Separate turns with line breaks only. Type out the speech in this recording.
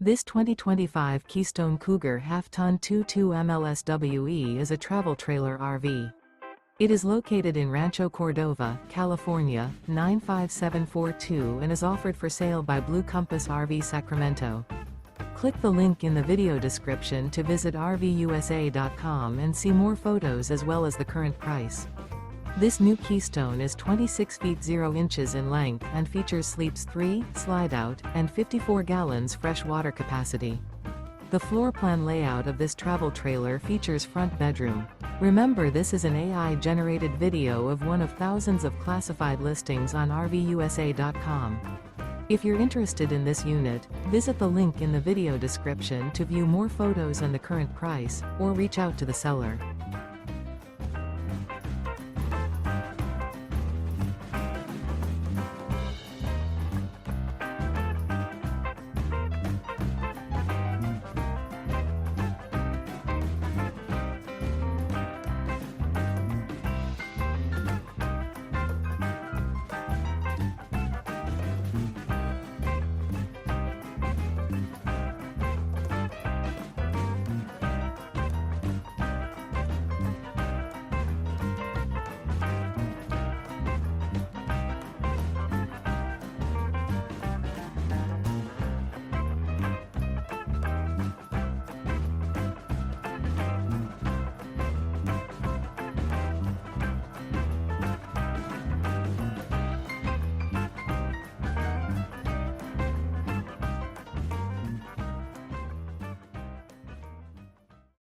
This 2025 Keystone Cougar Half-Ton 22 MLSWE is a travel trailer RV. It is located in Rancho Cordova, California, 95742 and is offered for sale by Blue Compass RV Sacramento. Click the link in the video description to visit RVUSA.com and see more photos as well as the current price. This new Keystone is 26 feet 0 inches in length and features sleeps 3, Slideout, and 54 gallons fresh water capacity. The floor plan layout of this travel trailer features front bedroom. Remember, this is an AI-generated video of one of thousands of classified listings on RVUSA.com. If you're interested in this unit, visit the link in the video description to view more photos and the current price, or reach out to the seller.